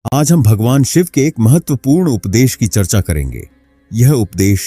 आज हम भगवान शिव के एक महत्वपूर्ण उपदेश की चर्चा करेंगे। यह उपदेश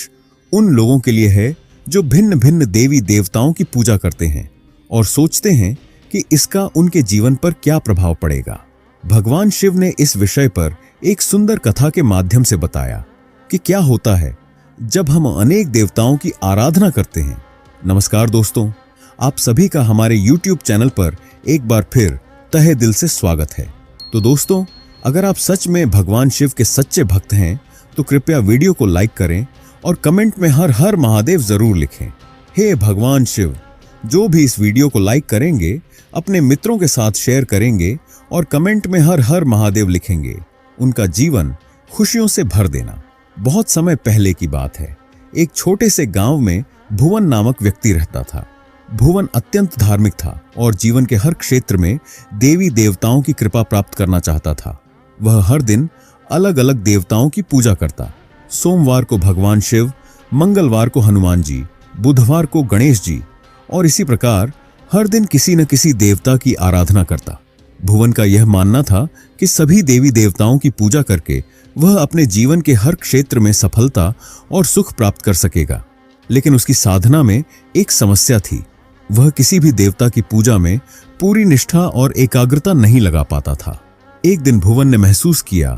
उन लोगों के लिए है जो भिन्न भिन्न देवी देवताओं की पूजा करते हैं और सोचते हैं कि इसका उनके जीवन पर क्या प्रभाव पड़ेगा। भगवान शिव ने इस विषय पर एक सुंदर कथा के माध्यम से बताया कि क्या होता है जब हम अनेक देवताओं की आराधना करते हैं। नमस्कार दोस्तों, आप सभी का हमारे YouTube चैनल पर एक बार फिर तहे दिल से स्वागत है। तो दोस्तों, अगर आप सच में भगवान शिव के सच्चे भक्त हैं तो कृपया वीडियो को लाइक करें और कमेंट में हर हर महादेव जरूर लिखें। हे भगवान शिव, जो भी इस वीडियो को लाइक करेंगे, अपने मित्रों के साथ शेयर करेंगे और कमेंट में हर हर महादेव लिखेंगे, उनका जीवन खुशियों से भर देना। बहुत समय पहले की बात है। एक छोटे से गांव में भुवन नामक व्यक्ति रहता था। भुवन अत्यंत धार्मिक था और जीवन के हर क्षेत्र में देवी देवताओं की कृपा प्राप्त करना चाहता था। वह हर दिन अलग अलग देवताओं की पूजा करता। सोमवार को भगवान शिव, मंगलवार को हनुमान जी, बुधवार को गणेश जी और इसी प्रकार हर दिन किसी न किसी देवता की आराधना करता। भुवन का यह मानना था कि सभी देवी देवताओं की पूजा करके वह अपने जीवन के हर क्षेत्र में सफलता और सुख प्राप्त कर सकेगा। लेकिन उसकी साधना में एक समस्या थी। वह किसी भी देवता की पूजा में पूरी निष्ठा और एकाग्रता नहीं लगा पाता था। एक दिन भुवन ने महसूस किया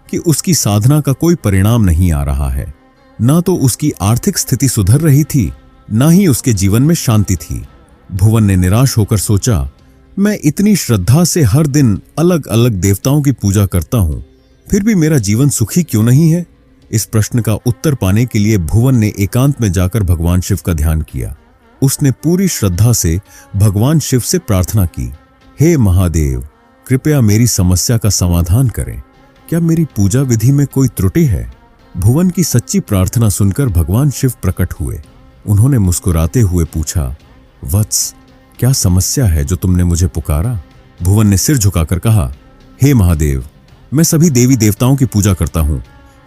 कि उसकी साधना का कोई परिणाम नहीं आ रहा है। ना तो उसकी आर्थिक स्थिति सुधर रही थी, ना ही उसके जीवन में शांति थी। भुवन ने निराश होकर सोचा, मैं इतनी श्रद्धा से हर दिन अलग अलग देवताओं की पूजा करता हूं, फिर भी मेरा जीवन सुखी क्यों नहीं है? इस प्रश्न का उत्तर पाने के लिए भुवन ने एकांत में जाकर भगवान शिव का ध्यान किया। उसने पूरी श्रद्धा से भगवान शिव से प्रार्थना की, हे महादेव, कृपया मेरी समस्या का समाधान करें। क्या मेरी पूजा विधि में कोई त्रुटि है? भुवन की सच्ची प्रार्थना सुनकर भगवान शिव प्रकट हुए। उन्होंने मुस्कुराते हुए पूछा, वत्स, क्या समस्या है जो तुमने मुझे पुकारा? भुवन ने सिर झुकाकर कहा, हे महादेव, मैं सभी देवी देवताओं की पूजा करता हूं,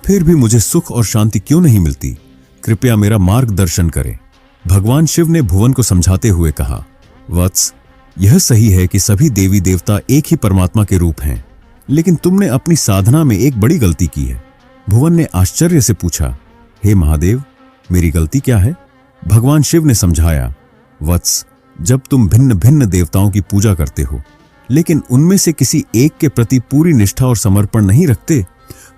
फिर भी मुझे सुख और शांति क्यों नहीं मिलती? कृपया मेरा मार्गदर्शन करें। भगवान शिव ने भुवन को समझाते हुए कहा, वत्स, यह सही है कि सभी देवी देवता एक ही परमात्मा के रूप हैं, लेकिन तुमने अपनी साधना में एक बड़ी गलती की है। भुवन ने आश्चर्य से पूछा, हे महादेव, मेरी गलती क्या है? भगवान शिव ने समझाया, वत्स, जब तुम भिन्न भिन्न देवताओं की पूजा करते हो लेकिन उनमें से किसी एक के प्रति पूरी निष्ठा और समर्पण नहीं रखते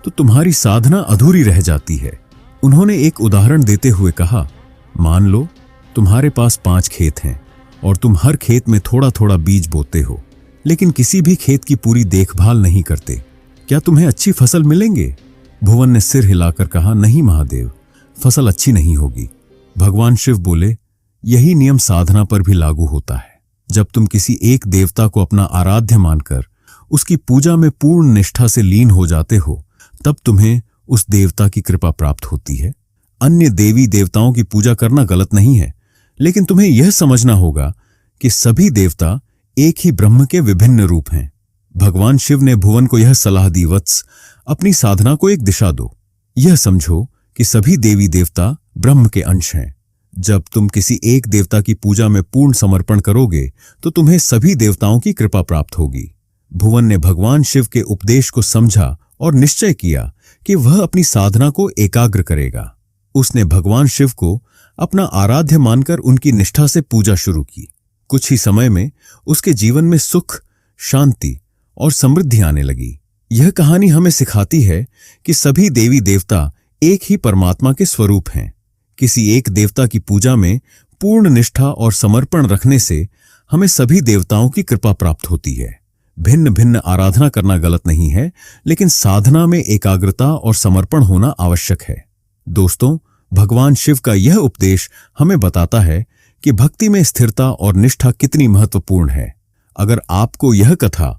तो तुम्हारी साधना अधूरी रह जाती है। उन्होंने एक उदाहरण देते हुए कहा, मान लो तुम्हारे पास 5 खेत हैं और तुम हर खेत में थोड़ा थोड़ा बीज बोते हो, लेकिन किसी भी खेत की पूरी देखभाल नहीं करते। क्या तुम्हें अच्छी फसल मिलेंगे? भुवन ने सिर हिलाकर कहा, नहीं महादेव, फसल अच्छी नहीं होगी। भगवान शिव बोले, यही नियम साधना पर भी लागू होता है। जब तुम किसी एक देवता को अपना आराध्य मानकर उसकी पूजा में पूर्ण निष्ठा से लीन हो जाते हो, तब तुम्हें उस देवता की कृपा प्राप्त होती है। अन्य देवी देवताओं की पूजा करना गलत नहीं है, लेकिन तुम्हें यह समझना होगा कि सभी देवता एक ही ब्रह्म के विभिन्न रूप हैं। भगवान शिव ने भुवन को यह सलाह दी, वत्स, अपनी साधना को एक दिशा दो। यह समझो कि सभी देवी देवता ब्रह्म के अंश हैं। जब तुम किसी एक देवता की पूजा में पूर्ण समर्पण करोगे तो तुम्हें सभी देवताओं की कृपा प्राप्त होगी। भुवन ने भगवान शिव के उपदेश को समझा और निश्चय किया कि वह अपनी साधना को एकाग्र करेगा। उसने भगवान शिव को अपना आराध्य मानकर उनकी निष्ठा से पूजा शुरू की। कुछ ही समय में उसके जीवन में सुख, शांति और समृद्धि आने लगी। यह कहानी हमें सिखाती है कि सभी देवी देवता एक ही परमात्मा के स्वरूप हैं। किसी एक देवता की पूजा में पूर्ण निष्ठा और समर्पण रखने से हमें सभी देवताओं की कृपा प्राप्त होती है। भिन्न भिन्न आराधना करना गलत नहीं है, लेकिन साधना में एकाग्रता और समर्पण होना आवश्यक है। दोस्तों, भगवान शिव का यह उपदेश हमें बताता है कि भक्ति में स्थिरता और निष्ठा कितनी महत्वपूर्ण है। अगर आपको यह कथा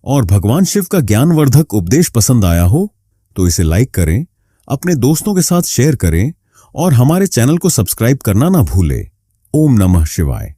और भगवान शिव का ज्ञानवर्धक उपदेश पसंद आया हो तो इसे लाइक करें, अपने दोस्तों के साथ शेयर करें और हमारे चैनल को सब्सक्राइब करना ना भूलें। ओम नमः शिवाय।